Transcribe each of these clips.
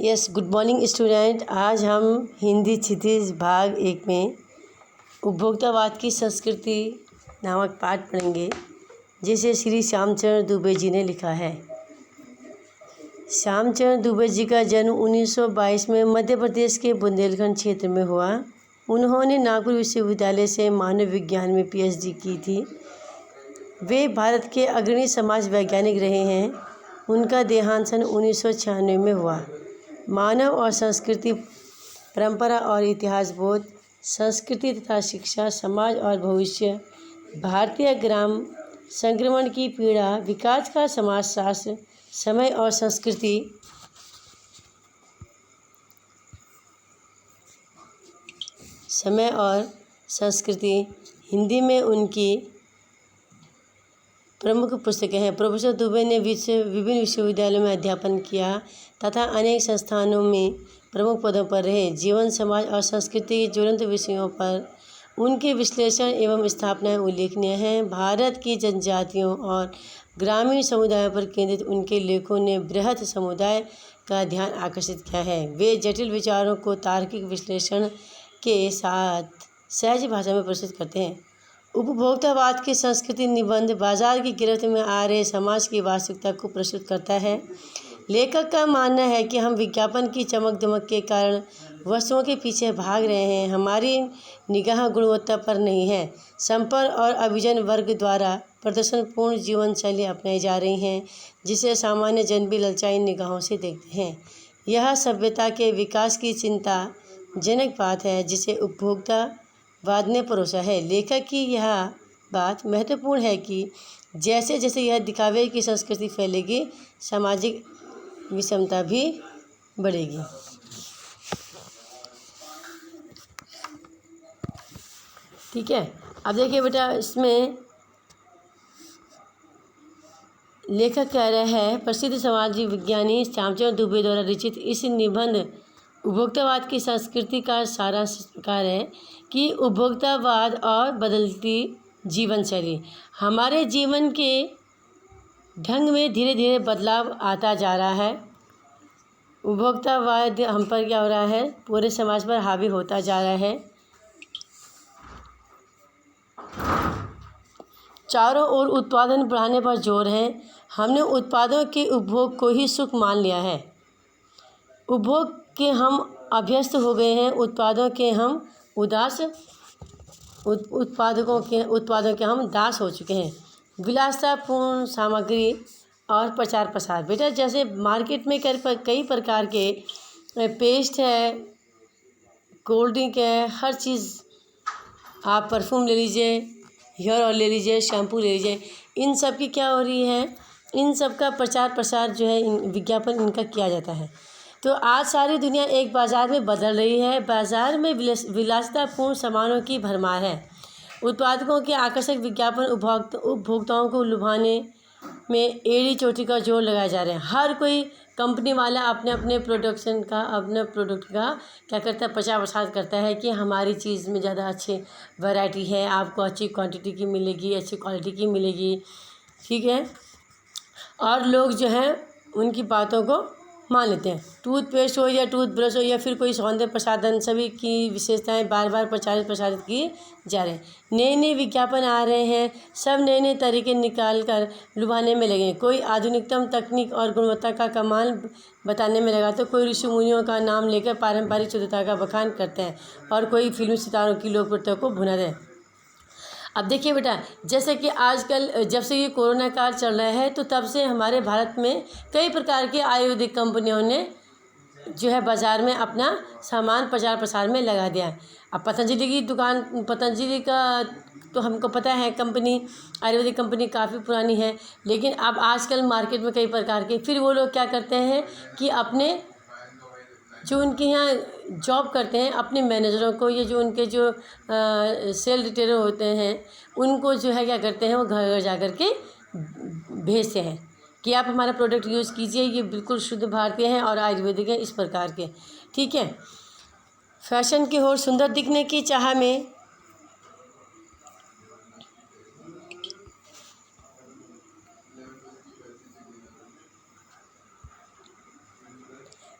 Yes, good morning student. आज हम हिंदी क्षितिज भाग 1 में उपभोक्तावाद की संस्कृति नामक पाठ पढ़ेंगे, जिसे श्री श्यामचरण दुबे जी ने लिखा है। श्यामचरण दुबे जी का जन्म 1922 में मध्य प्रदेश के बुंदेलखंड क्षेत्र में हुआ। उन्होंने नागपुर विश्वविद्यालय से मानव विज्ञान में PhD की थी। वे भारत के अग्रणी समाज वैज्ञानिक रहे हैं। उनका देहांत सन 1996 में हुआ। मानव और संस्कृति, परंपरा और इतिहास बोध, संस्कृति तथा शिक्षा, समाज और भविष्य, भारतीय ग्राम संक्रमण की पीड़ा, विकास का समाजशास्त्र, समय और संस्कृति हिंदी में उनकी प्रमुख पुस्तकें हैं। प्रोफेसर दुबे ने विभिन्न विश्वविद्यालयों में अध्यापन किया तथा अनेक संस्थानों में प्रमुख पदों पर रहे। जीवन, समाज और संस्कृति के ज्वलंत विषयों पर उनके विश्लेषण एवं स्थापनाएं उल्लेखनीय हैं। भारत की जनजातियों और ग्रामीण समुदायों पर केंद्रित उनके लेखों ने बृहत समुदाय का ध्यान आकर्षित किया है। वे जटिल विचारों को तार्किक विश्लेषण के साथ सहज भाषा में प्रस्तुत करते हैं। उपभोक्तावाद की संस्कृति निबंध बाजार की गिरफ्त में आ रहे समाज की वास्तविकता को प्रस्तुत करता है। लेखक का मानना है कि हम विज्ञापन की चमक दमक के कारण वस्तुओं के पीछे भाग रहे हैं। हमारी निगाह गुणवत्ता पर नहीं है। संपन्न और अभिजन वर्ग द्वारा प्रदर्शनपूर्ण जीवन शैली अपनाई जा रही हैं, जिसे सामान्य जन भी ललचाई निगाहों से देखते हैं। यह सभ्यता के विकास की चिंताजनक बात है, जिसे उपभोक्तावाद ने परोसा है। लेखक की यह बात महत्वपूर्ण है कि जैसे जैसे यह दिखावे की संस्कृति फैलेगी, सामाजिक विषमता भी बढ़ेगी। ठीक है, अब देखिए बेटा, इसमें लेखक कह रहे हैं, प्रसिद्ध समाज विज्ञानी श्यामचरण दुबे द्वारा रचित इस निबंध उपभोक्तावाद की संस्कृति का सारांश इस प्रकार है कि उपभोक्तावाद और बदलती जीवन शैली, हमारे जीवन के ढंग में धीरे धीरे बदलाव आता जा रहा है। उपभोक्तावाद हम पर क्या हो रहा है, पूरे समाज पर हावी होता जा रहा है। चारों ओर उत्पादन बढ़ाने पर जोर है। हमने उत्पादों के उपभोग को ही सुख मान लिया है। उपभोग के हम अभ्यस्त हो गए हैं। उत्पादों के हम उत्पादों के हम दास हो चुके हैं। विलासतापूर्ण सामग्री और प्रचार प्रसार, बेटा जैसे मार्केट में कई प्रकार के पेस्ट है, कोल्ड ड्रिंक है, हर चीज़, आप परफ्यूम ले लीजिए, हेयर ऑयल ले लीजिए, शैम्पू ले लीजिए, इन सब की क्या हो रही है, इन सब का प्रचार प्रसार जो है, विज्ञापन इनका किया जाता है। तो आज सारी दुनिया एक बाज़ार में बदल रही है। बाज़ार में विलासितापूर्ण सामानों की भरमार है। उत्पादकों के आकर्षक विज्ञापन उपभोक्ताओं को लुभाने में एड़ी चोटी का जोर लगाए जा रहे हैं। हर कोई कंपनी वाला अपने प्रोडक्ट का क्या करता है, प्रचार प्रसार करता है कि हमारी चीज़ में ज़्यादा अच्छी वैरायटी है, आपको अच्छी क्वांटिटी की मिलेगी, अच्छी क्वालिटी की मिलेगी। ठीक है, और लोग जो हैं उनकी बातों को मान लेते हैं। टूथपेस्ट हो या टूथब्रश हो या फिर कोई सौंदर्य प्रसाधन, सभी की विशेषताएं बार बार प्रसारित की जा रहे हैं। नए नए विज्ञापन आ रहे हैं। सब नए नए तरीके निकाल कर लुभाने में लगे। कोई आधुनिकतम तकनीक और गुणवत्ता का कमाल बताने में लगा, तो कोई ऋषि मुनियों का नाम लेकर पारंपरिक शुद्धता का बखान करते हैं, और कोई फिल्मी सितारों की लोकप्रियता को भुना दे। अब देखिए बेटा, जैसे कि आजकल जब से ये कोरोना काल चल रहा है, तो तब से हमारे भारत में कई प्रकार की आयुर्वेदिक कंपनियों ने जो है बाज़ार में अपना सामान प्रचार प्रसार में लगा दिया है। अब पतंजलि की दुकान, पतंजलि का तो हमको पता है, कंपनी आयुर्वेदिक कंपनी काफ़ी पुरानी है, लेकिन अब आजकल मार्केट में कई प्रकार के, फिर वो लोग क्या करते हैं कि अपने जो उनके यहाँ जॉब करते हैं, अपने मैनेजरों को, ये जो उनके जो सेल रिटेलर होते हैं, उनको जो है क्या करते हैं, वो घर घर जा कर के भेजते हैं कि आप हमारा प्रोडक्ट यूज़ कीजिए, ये बिल्कुल शुद्ध भारतीय हैं और आयुर्वेदिक है, इस प्रकार के। ठीक है, फैशन की ओर सुंदर दिखने की चाह में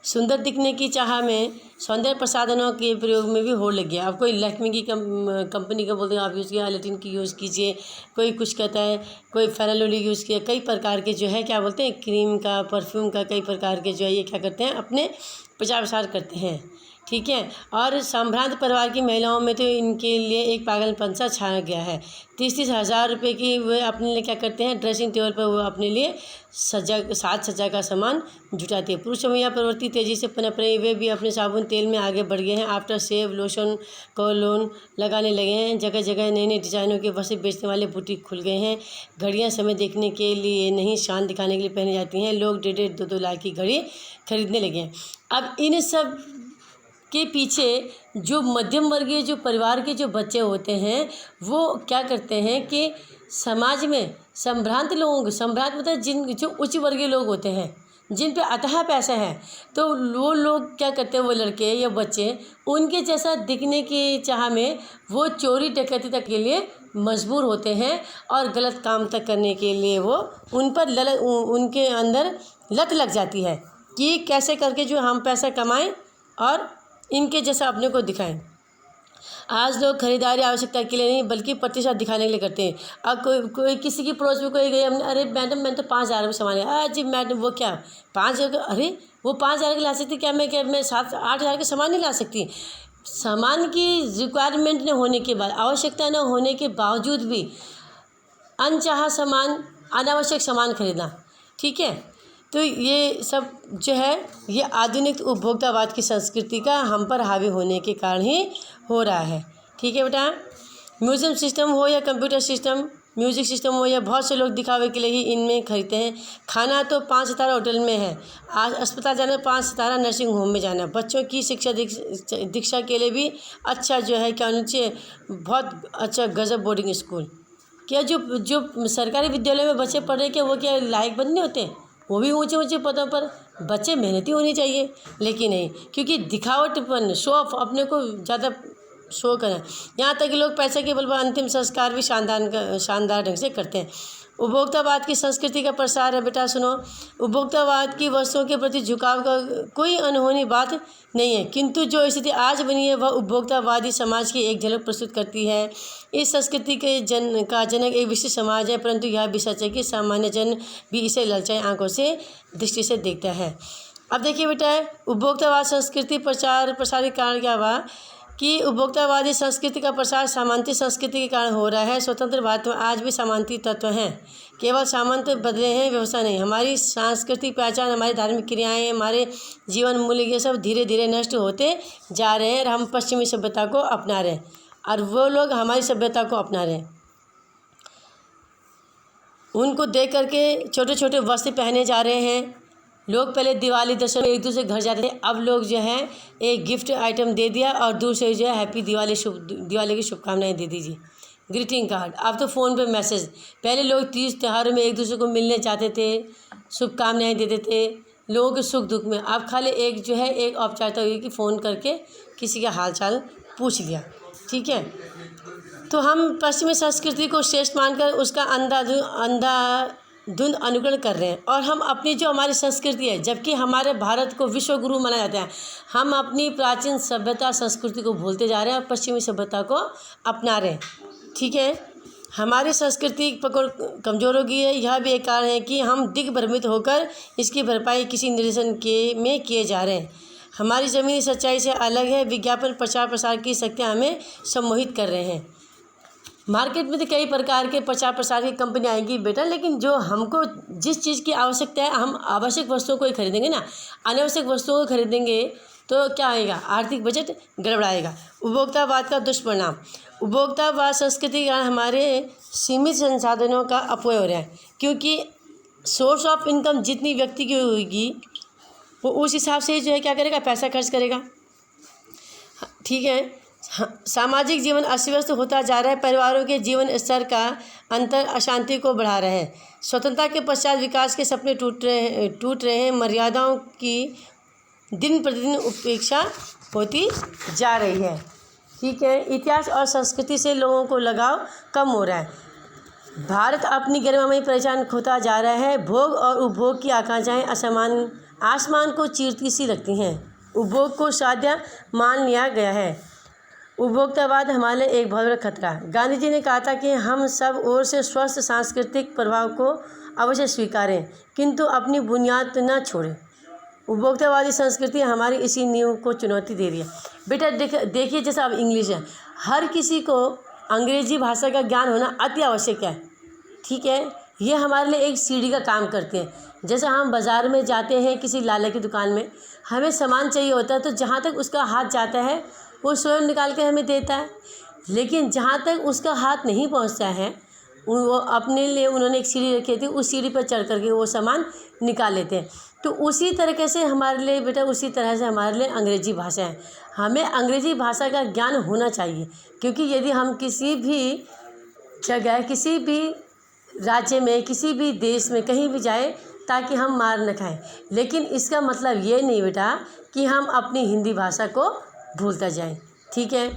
सुंदर दिखने की चाह में सौंदर्य प्रसाधनों के प्रयोग में भी होड़ लग गया। अब कोई लैक्मे की कंपनी का बोलते हैं आप यूज़ किया, लेटिन की यूज़ कीजिए, कोई कुछ कहता है, कोई फेयर लवली यूज़ किया, कई प्रकार के जो है क्या बोलते हैं क्रीम का, परफ्यूम का, कई प्रकार के जो है ये क्या करते हैं अपने प्रचार प्रसार करते हैं। ठीक है। और संभ्रांत परिवार की महिलाओं में तो इनके लिए एक पागलपन सा छा गया है। 30-30 हज़ार रुपये की वे अपने लिए क्या करते हैं, ड्रेसिंग टेबल पर वो अपने लिए साज सज्जा का सामान जुटाते हैं। पुरुषों में यह प्रवृत्ति तेज़ी से पनप रही, वे भी अपने साबुन तेल में आगे बढ़ गए हैं। आफ्टर शेव, लोशन, कोलोन लगाने लगे हैं। जगह जगह नई नई डिज़ाइनों के वस्त्र बेचने वाले बुटीक खुल गए हैं। घड़ियाँ समय देखने के लिए नहीं, शान दिखाने के लिए पहनी जाती हैं। लोग 1.5-2 लाख की घड़ी खरीदने लगे हैं। अब इन सब के पीछे जो मध्यम वर्गीय जो परिवार के जो बच्चे होते हैं वो क्या करते हैं कि समाज में संभ्रांत लोगों को, संभ्रांत मतलब जिन जो उच्च वर्गीय लोग होते हैं, जिन पे अथाह पैसा है, तो वो लोग क्या करते हैं, वो लड़के या बच्चे उनके जैसा दिखने की चाह में वो चोरी डकैती तक के लिए मजबूर होते हैं और गलत काम तक करने के लिए वो उन पर उनके अंदर लत लग जाती है कि कैसे करके जो हम पैसा कमाएं और इनके जैसा अपने को दिखाएं। आज लोग खरीदारी आवश्यकता के लिए नहीं बल्कि प्रतिशत दिखाने के लिए करते हैं। अब कोई किसी की पड़ोस में कोई गई, हमने अरे मैडम मैंने तो 5,000 रुपये सामान लिया। अरे जी मैडम वो क्या 5,000, अरे वो 5,000 की ला सकती, क्या मैं 7-8 हज़ार के सामान नहीं ला सकती। सामान की रिक्वायरमेंट न होने के बाद, आवश्यकता न होने के बावजूद भी अनचाहा सामान, अनावश्यक सामान खरीदना, ठीक है। तो ये सब जो है ये आधुनिक उपभोक्तावाद की संस्कृति का हम पर हावी होने के कारण ही हो रहा है। ठीक है बेटा। म्यूज़ियम सिस्टम हो या कंप्यूटर सिस्टम, म्यूज़िक सिस्टम हो, या बहुत से लोग दिखावे के लिए ही इनमें खरीदते हैं। खाना तो 5 सितारा होटल में है, आज अस्पताल जाना, 5 सितारा नर्सिंग होम में जाना। बच्चों की शिक्षा दीक्षा के लिए भी अच्छा जो है क्या नीचे बहुत अच्छा गजब बोर्डिंग स्कूल। क्या जो सरकारी विद्यालय में बच्चे पढ़ रहे क्या वो क्या लायक बंद नहीं होते, वो भी ऊंचे ऊंचे पदों पर। बच्चे मेहनती होनी चाहिए, लेकिन नहीं, क्योंकि दिखावटपन, शो ऑफ, अपने को ज़्यादा शो करें। यहाँ तक कि लोग पैसे के बल पर अंतिम संस्कार भी शानदार ढंग से करते हैं। उपभोक्तावाद की संस्कृति का प्रसार है बेटा, सुनो। उपभोक्तावाद की वस्तुओं के प्रति झुकाव का कोई अनहोनी बात नहीं है, किंतु जो स्थिति आज बनी है वह उपभोक्तावादी समाज की एक झलक प्रस्तुत करती है। इस संस्कृति के जनक एक विशिष्ट समाज है, परंतु यह भी सच है कि सामान्य जन भी इसे ललचाई आंखों से दृष्टि से देखता है। अब देखिए बेटा, उपभोक्तावाद संस्कृति प्रसार के कारण क्या हुआ कि उपभोक्तावादी संस्कृति का प्रसार सामंती संस्कृति के कारण हो रहा है। स्वतंत्र भारत में आज भी सामंती तत्व हैं, केवल सामंत बदले हैं, व्यवस्था नहीं। हमारी सांस्कृतिक पहचान, हमारी धार्मिक क्रियाएं, हमारे जीवन मूल्य, ये सब धीरे धीरे नष्ट होते जा रहे हैं और हम पश्चिमी सभ्यता को अपना रहे हैं और वो लोग हमारी सभ्यता को अपना रहे हैं। उनको देख करके छोटे छोटे वस्त्र पहने जा रहे हैं। लोग पहले दिवाली दशहरा एक दूसरे घर जाते थे, अब लोग जो है एक गिफ्ट आइटम दे दिया और दूसरे जो है हैप्पी दिवाली की शुभकामनाएं दे दीजिए, ग्रीटिंग कार्ड। अब तो फ़ोन पे मैसेज। पहले लोग तीज त्योहारों में एक दूसरे को मिलने जाते थे, शुभकामनाएं देते थे लोगों के सुख दुख में। अब खाली एक जो है एक औपचारिकता हुई कि फ़ोन करके किसी का हाल चाल पूछ लिया, ठीक है। तो हम पश्चिमी संस्कृति को श्रेष्ठ मानकर उसका अंधाधुंध अनुकरण कर रहे हैं और हम अपनी जो हमारी संस्कृति है, जबकि हमारे भारत को विश्व गुरु माना जाता है, हम अपनी प्राचीन सभ्यता संस्कृति को भूलते जा रहे हैं और पश्चिमी सभ्यता को अपना रहे हैं, ठीक है। हमारी संस्कृति पकड़ कमज़ोर हो गई है। यह भी एक कारण है कि हम दिग्भ्रमित होकर इसकी भरपाई किसी निर्देशन में किए जा रहे हैं। हमारी ज़मीनी सच्चाई से अलग है। विज्ञापन प्रचार प्रसार की शक्तियाँ हमें सम्मोहित कर रहे हैं। मार्केट में तो कई प्रकार के प्रचार प्रसार की कंपनी आएंगी बेटा, लेकिन जो हमको जिस चीज़ की आवश्यकता है हम आवश्यक वस्तुओं को ही खरीदेंगे ना। अनावश्यक वस्तुओं को खरीदेंगे तो क्या आएगा, आर्थिक बजट गड़बड़ाएगा। उपभोक्तावाद का दुष्परिणाम, उपभोक्तावाद संस्कृति के कारण हमारे सीमित संसाधनों का अपव्यय हो रहा है, क्योंकि सोर्स ऑफ इनकम जितनी व्यक्ति की होगी वो उस हिसाब से जो है क्या करेगा, पैसा खर्च करेगा, ठीक है। सामाजिक जीवन अस्त व्यस्त होता जा रहा है। परिवारों के जीवन स्तर का अंतर अशांति को बढ़ा रहा है। स्वतंत्रता के पश्चात विकास के सपने टूट रहे हैं। मर्यादाओं की दिन प्रतिदिन उपेक्षा होती जा रही है, ठीक है। इतिहास और संस्कृति से लोगों को लगाव कम हो रहा है। भारत अपनी गरिमामयी पहचान खोता जा रहा है। भोग और उपभोग की आकांक्षाएं आसमान को चीरती सी लगती हैं। उपभोग को साध्य मान लिया गया है। उपभोक्तावाद हमारे लिए एक बहुत बड़ा खतरा है। गांधी जी ने कहा था कि हम सब ओर से स्वस्थ सांस्कृतिक प्रभाव को अवश्य स्वीकारें, किंतु अपनी बुनियाद न छोड़ें। उपभोक्तावादी संस्कृति हमारी इसी नींव को चुनौती दे रही है। बेटा देखिए, जैसे अब इंग्लिश है, हर किसी को अंग्रेजी भाषा का ज्ञान होना अति आवश्यक है। ठीक है, ये हमारे लिए एक सीढ़ी का काम करते हैं। जैसे हम बाज़ार में जाते हैं किसी लाले की दुकान में, हमें सामान चाहिए होता है तो जहाँ तक उसका हाथ जाता है वो स्वयं निकाल के हमें देता है, लेकिन जहाँ तक उसका हाथ नहीं पहुँचता है वो अपने लिए उन्होंने एक सीढ़ी रखी थी, उस सीढ़ी पर चढ़ करके वो सामान निकाल लेते हैं। तो उसी तरीके से हमारे लिए बेटा, उसी तरह से हमारे लिए अंग्रेजी भाषा है। हमें अंग्रेजी भाषा का ज्ञान होना चाहिए, क्योंकि यदि हम किसी भी जगह, किसी भी राज्य में, किसी भी देश में कहीं भी जाए ताकि हम मार न खाएं, लेकिन इसका मतलब ये नहीं बेटा कि हम अपनी हिंदी भाषा को भूलता जाएं। ठीक है,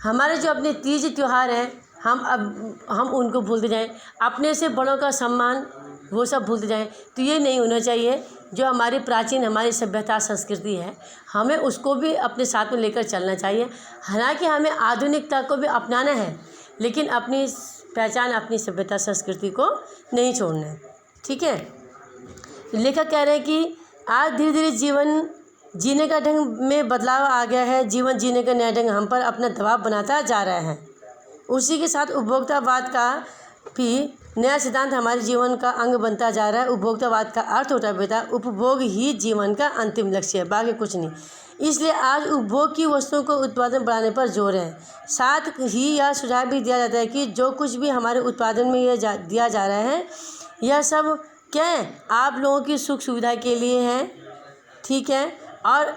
हमारे जो अपने तीज त्यौहार हैं हम उनको भूलते जाएं, अपने से बड़ों का सम्मान वो सब भूलते जाएं, तो ये नहीं होना चाहिए। जो हमारी प्राचीन हमारी सभ्यता संस्कृति है, हमें उसको भी अपने साथ में लेकर चलना चाहिए। हालांकि हमें आधुनिकता को भी अपनाना है, लेकिन अपनी पहचान, अपनी सभ्यता संस्कृति को नहीं छोड़ना है। ठीक है, लेखक कह रहे हैं कि आज धीरे धीरे जीवन जीने का ढंग में बदलाव आ गया है। जीवन जीने का नया ढंग हम पर अपना दबाव बनाता जा रहा है। उसी के साथ उपभोक्तावाद का भी नया सिद्धांत हमारे जीवन का अंग बनता जा रहा है। उपभोक्तावाद का अर्थ होता है बेटा, उपभोग ही जीवन का अंतिम लक्ष्य है, बाकी कुछ नहीं। इसलिए आज उपभोग की वस्तुओं को उत्पादन बढ़ाने पर जोर है। साथ ही यह सुझाव भी दिया जाता है कि जो कुछ भी हमारे उत्पादन में दिया जा रहा है, यह सब क्या है, आप लोगों की सुख सुविधा के लिए है। ठीक है, और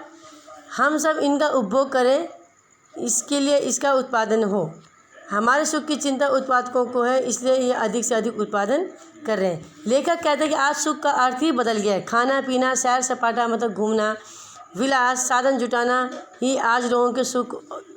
हम सब इनका उपभोग करें, इसके लिए इसका उत्पादन हो। हमारे सुख की चिंता उत्पादकों को है, इसलिए ये अधिक से अधिक उत्पादन कर रहे हैं। लेखक कहते हैं कि आज सुख का अर्थ ही बदल गया है। खाना पीना, सैर सपाटा, मतलब घूमना, विलास, साधन जुटाना ही आज लोगों के सुख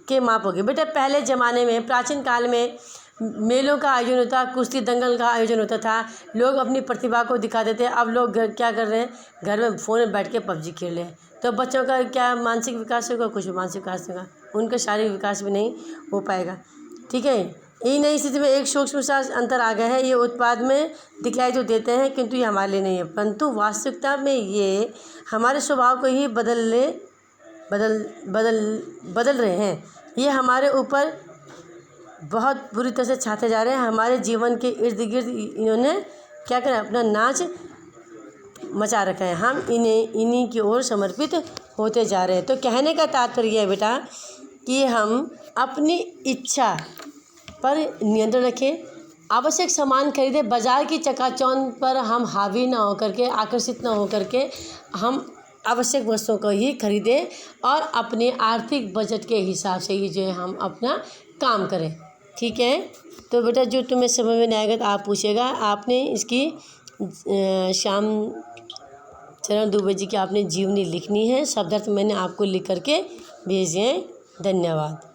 के माप हो गए। बेटा पहले ज़माने में, प्राचीन काल में मेलों का आयोजन होता, कुश्ती दंगल का आयोजन होता था, लोग अपनी प्रतिभा को दिखाते थे। अब लोग क्या कर रहे हैं, घर में फ़ोन में बैठ के पबजी खेल रहे हैं। तो बच्चों का क्या मानसिक विकास होगा, कुछ मानसिक विकास होगा, उनका शारीरिक विकास भी नहीं हो पाएगा। ठीक है, यही नई स्थिति में एक सूक्ष्म सा अंतर आ गया है। ये उत्पाद में दिखलाई तो देते हैं, किंतु ये हमारे लिए नहीं है, परंतु वास्तविकता में ये हमारे स्वभाव को ही बदल रहे हैं। ये हमारे ऊपर बहुत बुरी तरह से छाते जा रहे हैं। हमारे जीवन के इर्द गिर्द इन्होंने क्या करा, अपना नाच मचा रखा है। हम इन्हीं की ओर समर्पित होते जा रहे हैं। तो कहने का तात्पर्य है बेटा कि हम अपनी इच्छा पर नियंत्रण रखें, आवश्यक सामान खरीदें। बाज़ार की चकाचौंध पर हम हावी ना होकर के, आकर्षित ना होकर के हम आवश्यक वस्तुओं को ही खरीदें और अपने आर्थिक बजट के हिसाब से ही जो है हम अपना काम करें। ठीक है, तो बेटा जो तुम्हें समझ में नहीं आएगा तो आप पूछेगा। आपने इसकी श्याम चरण दुबे जी की आपने जीवनी लिखनी है, शब्दार्थ मैंने आपको लिख करके भेजे हैं। धन्यवाद।